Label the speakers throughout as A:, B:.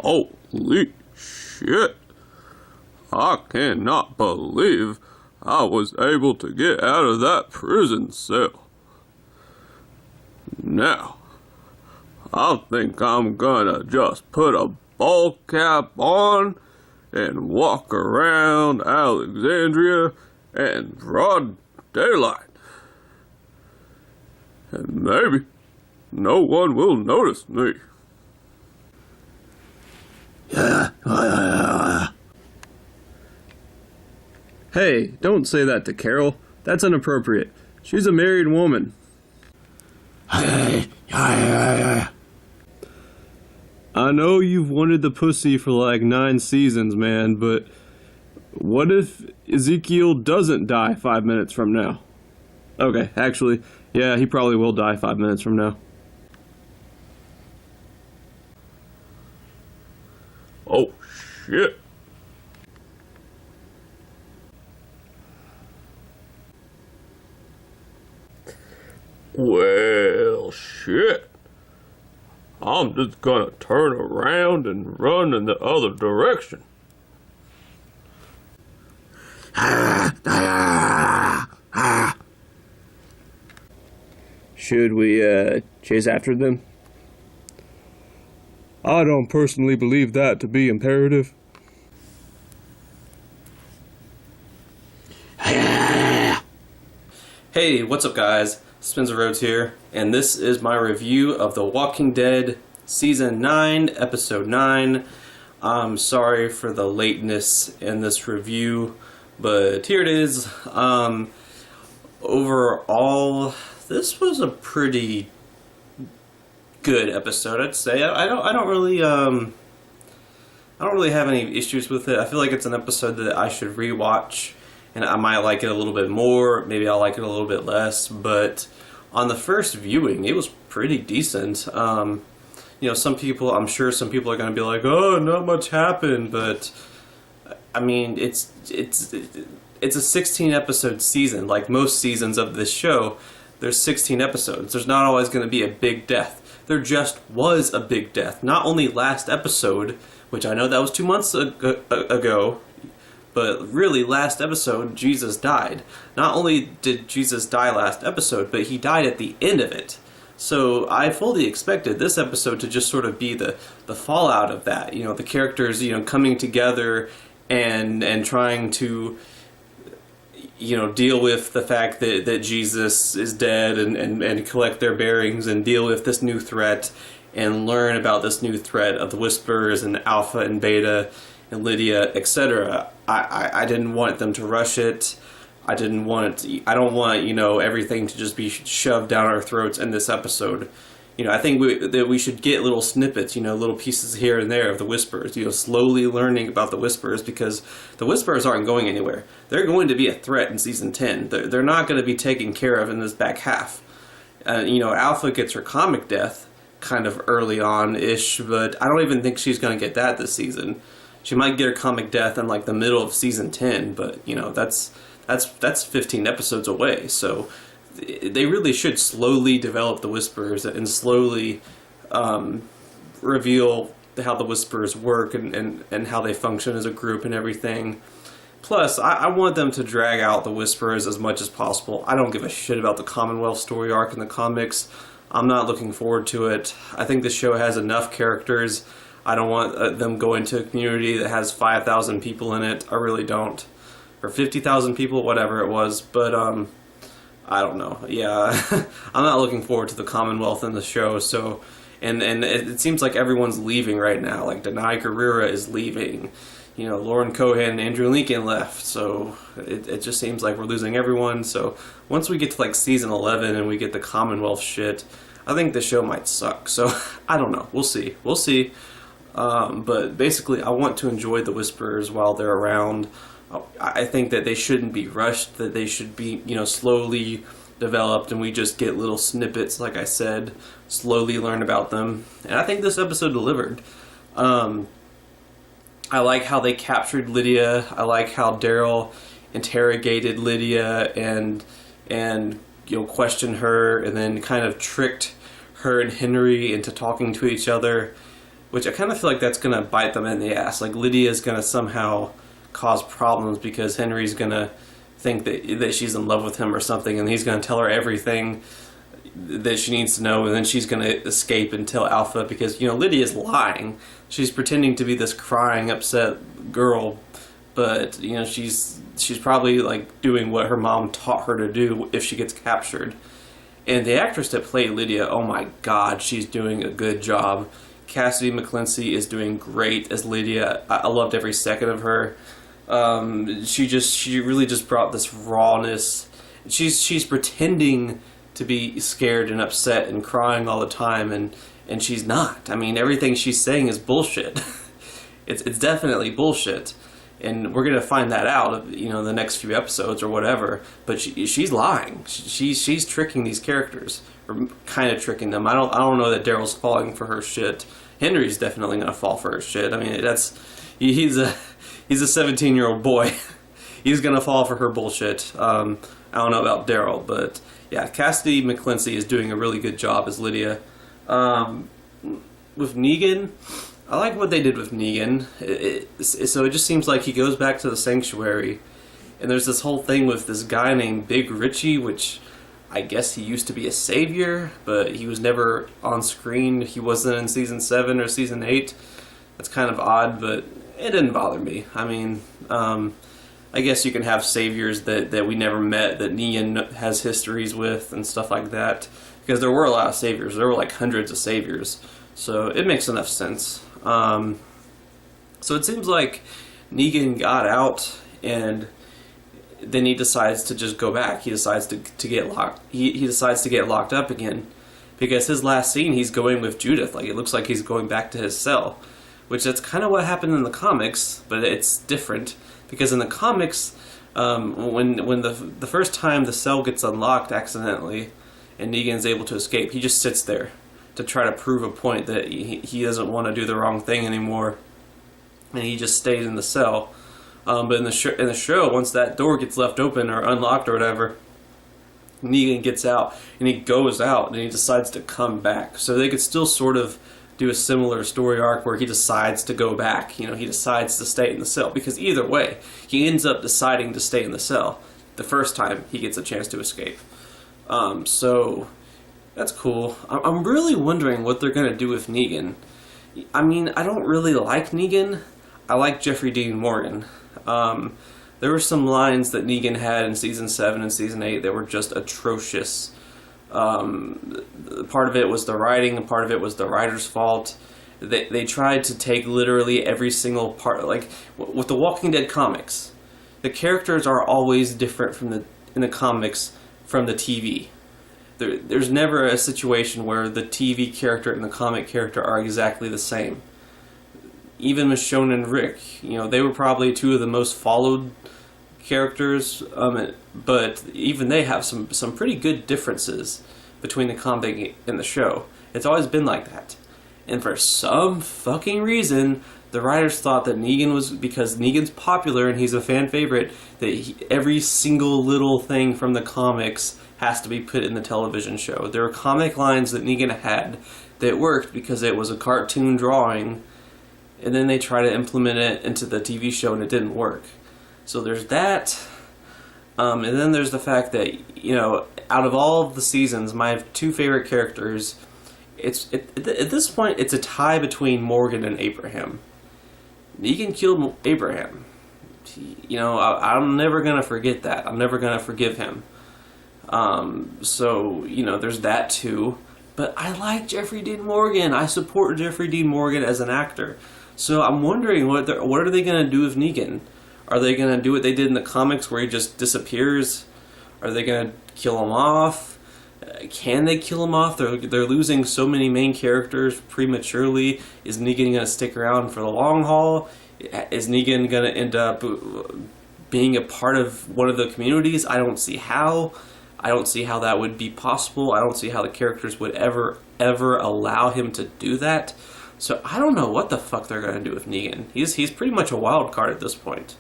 A: Holy shit. I cannot believe I was able to get out of that prison cell. Now, I think I'm gonna just put a ball cap on and walk around Alexandria in broad daylight. And maybe no one will notice me.
B: Hey, don't say that to Carol. That's inappropriate. She's a married woman. I know you've wanted the pussy for like 9 seasons, man, but what if Ezekiel doesn't die 5 minutes from now? Okay, actually, yeah, he probably will die 5 minutes from now.
A: Oh, shit. Well, shit. I'm just gonna turn around and run in the other direction.
B: Should we, chase after them? I don't personally believe that to be imperative.
C: Hey, what's up guys? Spencer Rhodes here, and this is my review of The Walking Dead Season 9, Episode 9. I'm sorry for the lateness in this review, but here it is. Overall, this was a pretty good episode, I'd say. I don't really have any issues with it. I feel like it's an episode that I should rewatch, and I might like it a little bit more. Maybe I'll like it a little bit less, but on the first viewing, it was pretty decent. You know, I'm sure some people are going to be like, "Oh, not much happened," but I mean, it's a 16 episode season. Like most seasons of this show, there's 16 episodes. There's not always going to be a big death. There just was a big death. Not only last episode, which I know that was 2 months ago, but really last episode, Jesus died. Not only did Jesus die last episode, but he died at the end of it. So I fully expected this episode to just sort of be the fallout of that. You know, the characters, you know, coming together and trying to, you know, deal with the fact that Jesus is dead and collect their bearings and deal with this new threat and learn about this new threat of the Whisperers and Alpha and Beta and Lydia, etc. I didn't want them to rush it. I don't want, you know, everything to just be shoved down our throats in this episode. You know, I think that we should get little snippets, you know, little pieces here and there of the Whisperers, you know, slowly learning about the Whisperers, because the Whisperers aren't going anywhere. They're going to be a threat in Season 10. They're not going to be taken care of in this back half. You know, Alpha gets her comic death kind of early on-ish, but I don't even think she's going to get that this season. She might get her comic death in, like, the middle of Season 10, but, you know, that's 15 episodes away, so they really should slowly develop the Whisperers and slowly reveal how the Whisperers work and how they function as a group and everything. Plus, I want them to drag out the Whisperers as much as possible. I don't give a shit about the Commonwealth story arc in the comics. I'm not looking forward to it. I think the show has enough characters. I don't want them going to a community that has 5,000 people in it. I really don't. Or 50,000 people, whatever it was. But, I don't know. Yeah, I'm not looking forward to the Commonwealth in the show. So, and it seems like everyone's leaving right now. Like, Denai Guerrera is leaving. You know, Lauren Cohan and Andrew Lincoln left. So, it just seems like we're losing everyone. So, once we get to, like, Season 11 and we get the Commonwealth shit, I think the show might suck. So, I don't know. We'll see. We'll see. But basically, I want to enjoy the Whisperers while they're around. I think that they shouldn't be rushed, that they should be, you know, slowly developed, and we just get little snippets, like I said, slowly learn about them. And I think this episode delivered. I like how they captured Lydia. I like how Daryl interrogated Lydia and you know, questioned her, and then kind of tricked her and Henry into talking to each other, which I kind of feel like that's going to bite them in the ass. Like Lydia's going to somehow cause problems because Henry's going to think that she's in love with him or something, and he's going to tell her everything that she needs to know, and then she's going to escape and tell Alpha because, you know, Lydia's lying. She's pretending to be this crying, upset girl, but, you know, she's probably, like, doing what her mom taught her to do if she gets captured. And the actress that played Lydia, oh my god, she's doing a good job. Cassidy McClincy is doing great as Lydia. I loved every second of her. She really just brought this rawness. She's pretending to be scared and upset and crying all the time, and she's not. I mean, everything she's saying is bullshit. It's definitely bullshit, and we're gonna find that out, you know, in the next few episodes or whatever. But she's lying. She's tricking these characters, or kind of tricking them. I don't know that Daryl's falling for her shit. Henry's definitely gonna fall for her shit. I mean, he's a 17-year-old boy. He's gonna fall for her bullshit. I don't know about Daryl, but yeah, Cassidy McClincy is doing a really good job as Lydia. With Negan, I like what they did with Negan. So it just seems like he goes back to the sanctuary, and there's this whole thing with this guy named Big Richie, which I guess he used to be a savior, but he was never on screen. He wasn't in season 7 or season 8. That's kind of odd, but it didn't bother me. I mean, I guess you can have saviors that we never met, that Negan has histories with and stuff like that. Because there were a lot of saviors. There were like hundreds of saviors. So it makes enough sense. So it seems like Negan got out, and then he decides to just go back. He decides to get locked. He decides to get locked up again. Because his last scene, he's going with Judith. Like, it looks like he's going back to his cell. Which that's kind of what happened in the comics, but it's different. Because in the comics, when the first time the cell gets unlocked accidentally, and Negan's able to escape, he just sits there to try to prove a point that he doesn't want to do the wrong thing anymore, and he just stays in the cell. But in the show, once that door gets left open or unlocked or whatever, Negan gets out, and he goes out, and he decides to come back. So they could still sort of do a similar story arc where he decides to go back. You know, he decides to stay in the cell, because either way, he ends up deciding to stay in the cell the first time he gets a chance to escape. So that's cool. I'm really wondering what they're going to do with Negan. I mean, I don't really like Negan. I like Jeffrey Dean Morgan. There were some lines that Negan had in season 7 and season 8 that were just atrocious. Part of it was the writing, and part of it was the writer's fault. They tried to take literally every single part. Like with the Walking Dead comics, the characters are always different in the comics from the TV. There's never a situation where the TV character and the comic character are exactly the same. Even Michonne and Rick, you know, they were probably two of the most followed characters, but even they have some pretty good differences between the comic and the show. It's always been like that. And for some fucking reason, the writers thought that because Negan's popular and he's a fan favorite, that every single little thing from the comics has to be put in the television show. There are comic lines that Negan had that worked because it was a cartoon drawing, and then they try to implement it into the TV show and it didn't work. So there's that. And then there's the fact that, you know, out of all of the seasons, my two favorite characters, at this point, it's a tie between Morgan and Abraham. Negan killed Abraham. You know, I'm never going to forget that. I'm never going to forgive him. So, you know, there's that too. But I like Jeffrey Dean Morgan. I support Jeffrey Dean Morgan as an actor. So I'm wondering, what are they going to do with Negan? Are they going to do what they did in the comics where he just disappears? Are they going to kill him off? Can they kill him off? They're losing so many main characters prematurely. Is Negan going to stick around for the long haul? Is Negan going to end up being a part of one of the communities? I don't see how. I don't see how that would be possible. I don't see how the characters would ever allow him to do that. So I don't know what the fuck they're going to do with Negan. He's pretty much a wild card at this point.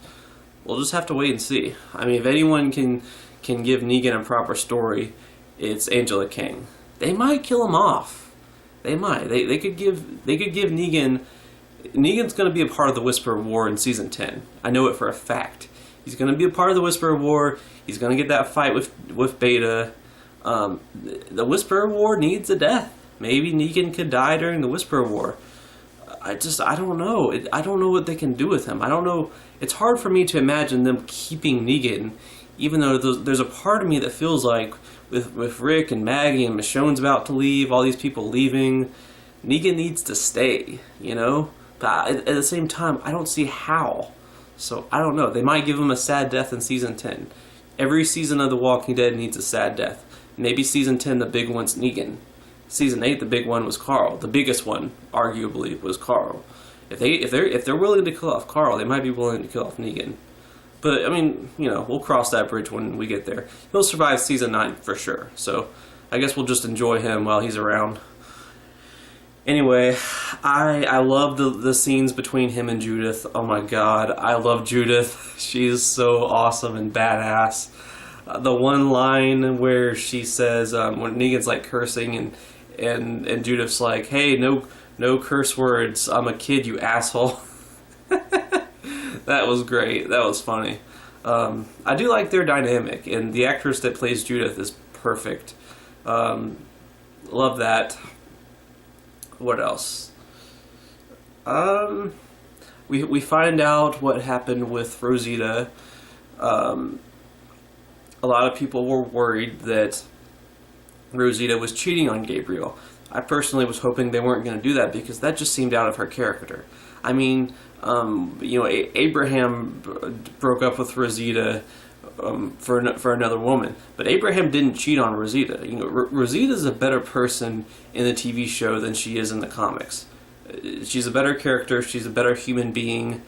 C: We'll just have to wait and see. I mean, if anyone can give Negan a proper story, it's Angela King. They might kill him off. They might. They could give Negan. Negan's going to be a part of the Whisperer War in season 10. I know it for a fact. He's going to be a part of the Whisperer War. He's going to get that fight with Beta. The Whisperer War needs a death. Maybe Negan could die during the Whisperer War. I don't know. I don't know what they can do with him. I don't know. It's hard for me to imagine them keeping Negan, even though there's a part of me that feels like with Rick and Maggie and Michonne's about to leave, all these people leaving, Negan needs to stay, you know? But at the same time, I don't see how. So, I don't know. They might give him a sad death in season 10. Every season of The Walking Dead needs a sad death. Maybe season 10, the big one's Negan. Season 8, the big one was Carl. The biggest one, arguably, was Carl. If they're willing to kill off Carl, they might be willing to kill off Negan. But I mean, you know, we'll cross that bridge when we get there. He'll survive season 9 for sure. So I guess we'll just enjoy him while he's around. Anyway, I love the scenes between him and Judith. Oh my god, I love Judith. She's so awesome and badass. The one line where she says, when Negan's like cursing and Judith's like, hey, no curse words, I'm a kid, you asshole. That was great. That was funny. I do like their dynamic, and the actress that plays Judith is perfect. Love that. What else? We find out what happened with Rosita. A lot of people were worried that Rosita was cheating on Gabriel. I personally was hoping they weren't going to do that because that just seemed out of her character. I mean, you know, Abraham broke up with Rosita for another woman, but Abraham didn't cheat on Rosita. You know, Rosita's a better person in the TV show than she is in the comics. She's a better character. She's a better human being.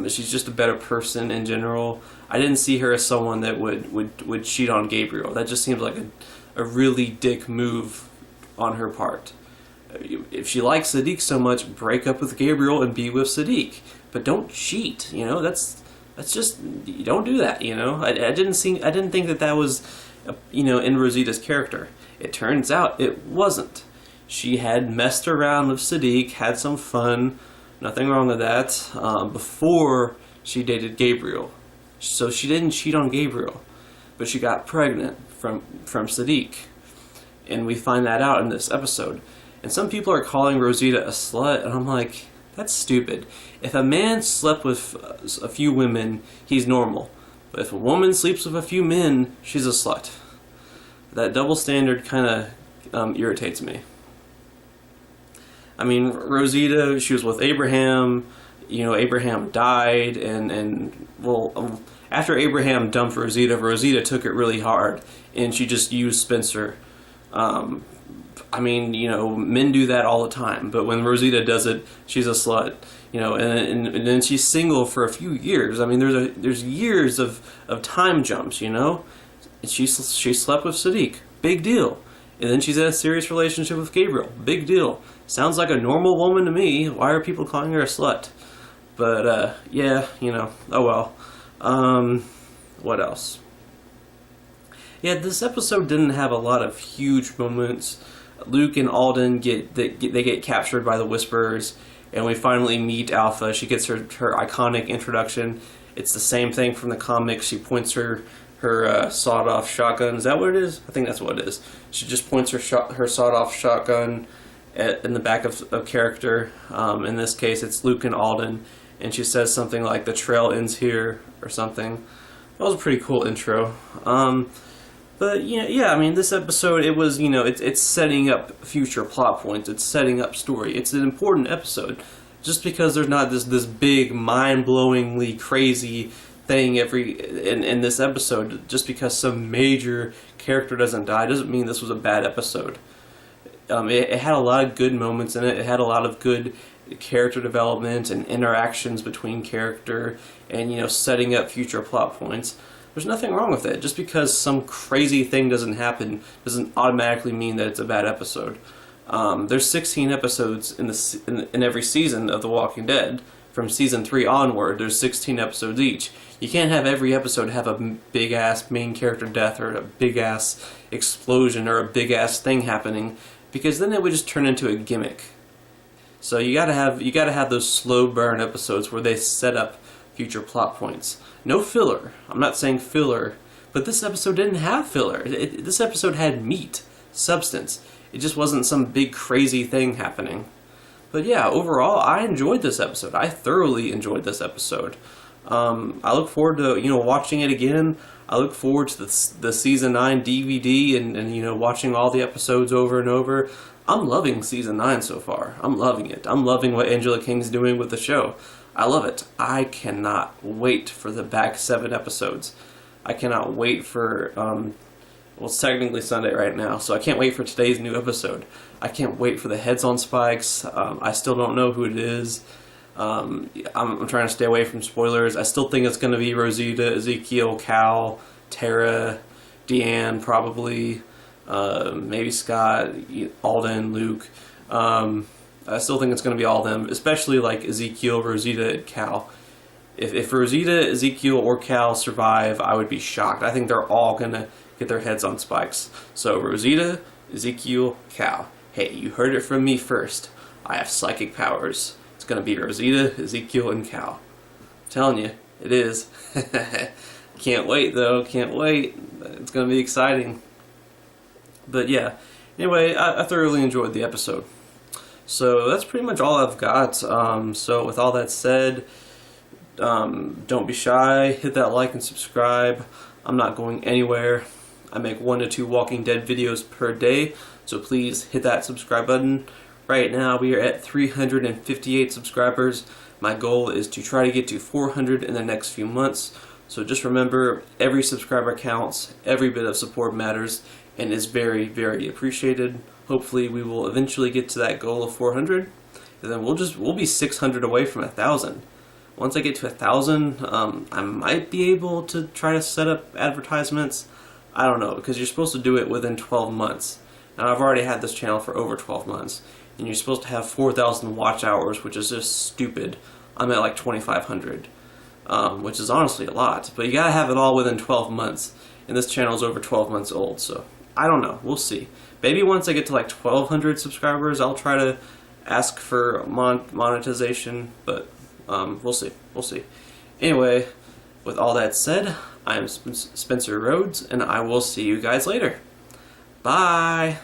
C: She's just a better person in general. I didn't see her as someone that would cheat on Gabriel. That just seems like a really dick move on her part. If she likes Siddiq so much, break up with Gabriel and be with Siddiq. But don't cheat, you know? That's just, you don't do that, you know? I didn't think that was, you know, in Rosita's character. It turns out it wasn't. She had messed around with Siddiq, had some fun, nothing wrong with that, before she dated Gabriel. So she didn't cheat on Gabriel, but she got pregnant from Siddiq. And we find that out in this episode. And some people are calling Rosita a slut, and I'm like, that's stupid. If a man slept with a few women, he's normal. But if a woman sleeps with a few men, she's a slut. That double standard kind of irritates me. I mean, Rosita, she was with Abraham. You know, Abraham died, and after Abraham dumped Rosita, Rosita took it really hard, and she just used Spencer. I mean, you know, men do that all the time, but when Rosita does it, she's a slut. You know, and then she's single for a few years. I mean, there's years of time jumps. You know, she slept with Siddiq, big deal, and then she's in a serious relationship with Gabriel, big deal. Sounds like a normal woman to me. Why are people calling her a slut? But yeah, you know, oh well. What else? Yeah, this episode didn't have a lot of huge moments. Luke and Alden get captured by the Whisperers, and we finally meet Alpha. She gets her iconic introduction. It's the same thing from the comics. She points her sawed-off shotgun. Is that what it is? I think that's what it is. She just points her sawed-off shotgun in the back of character. In this case, it's Luke and Alden, and she says something like, "The trail ends here," or something. That was a pretty cool intro. But yeah, I mean, this episode, it was, you know, it's setting up future plot points. It's setting up story. It's an important episode. Just because there's not this big, mind-blowingly crazy thing in this episode, just because some major character doesn't die, doesn't mean this was a bad episode. It had a lot of good moments in it. It had a lot of good character development and interactions between character and, you know, setting up future plot points. There's nothing wrong with it. Just because some crazy thing doesn't happen doesn't automatically mean that it's a bad episode. There's 16 episodes in every season of The Walking Dead. From season 3 onward, there's 16 episodes each. You can't have every episode have a big-ass main character death or a big-ass explosion or a big-ass thing happening. because then it would just turn into a gimmick. So you gotta have those slow burn episodes where they set up future plot points. No filler. I'm not saying filler, but this episode didn't have filler. This episode had meat, substance. It just wasn't some big crazy thing happening. But yeah, overall, I enjoyed this episode. I thoroughly enjoyed this episode. I look forward to watching it again. I look forward to the season 9 DVD and watching all the episodes over and over. I'm loving season 9 so far. I'm loving it. I'm loving what Angela Kang's doing with the show. I love it. I cannot wait for the back 7 episodes. I cannot wait for well, it's technically Sunday right now, so I can't wait for today's new episode. I can't wait for the Heads on Spikes. I still don't know who it is. I'm trying to stay away from spoilers. I still think it's going to be Rosita, Ezekiel, Cal, Tara, Deanne, probably, maybe Scott, Alden, Luke. I still think it's going to be all them, especially like Ezekiel, Rosita, and Cal. If Rosita, Ezekiel, or Cal survive, I would be shocked. I think they're all going to get their heads on spikes. So Rosita, Ezekiel, Cal. Hey, you heard it from me first. I have psychic powers. It's going to be Rosita, Ezekiel, and Cal. I'm telling you, it is. Can't wait, though. Can't wait. It's going to be exciting. But yeah, anyway, I thoroughly enjoyed the episode. So that's pretty much all I've got. So with all that said, don't be shy. Hit that like and subscribe. I'm not going anywhere. I make 1 to 2 Walking Dead videos per day, so please hit that subscribe button. Right now we are at 358 subscribers. My goal is to try to get to 400 in the next few months. So just remember, every subscriber counts, every bit of support matters, and is very, very appreciated. Hopefully we will eventually get to that goal of 400, and then we'll be 600 away from 1,000. Once I get to 1,000, I might be able to try to set up advertisements. I don't know, because you're supposed to do it within 12 months. And I've already had this channel for over 12 months. And you're supposed to have 4,000 watch hours, which is just stupid. I'm at like 2,500, which is honestly a lot. But you gotta have it all within 12 months. And this channel is over 12 months old, so I don't know. We'll see. Maybe once I get to like 1,200 subscribers, I'll try to ask for monetization, but we'll see. We'll see. Anyway, with all that said, I'm Spencer Rhodes, and I will see you guys later. Bye!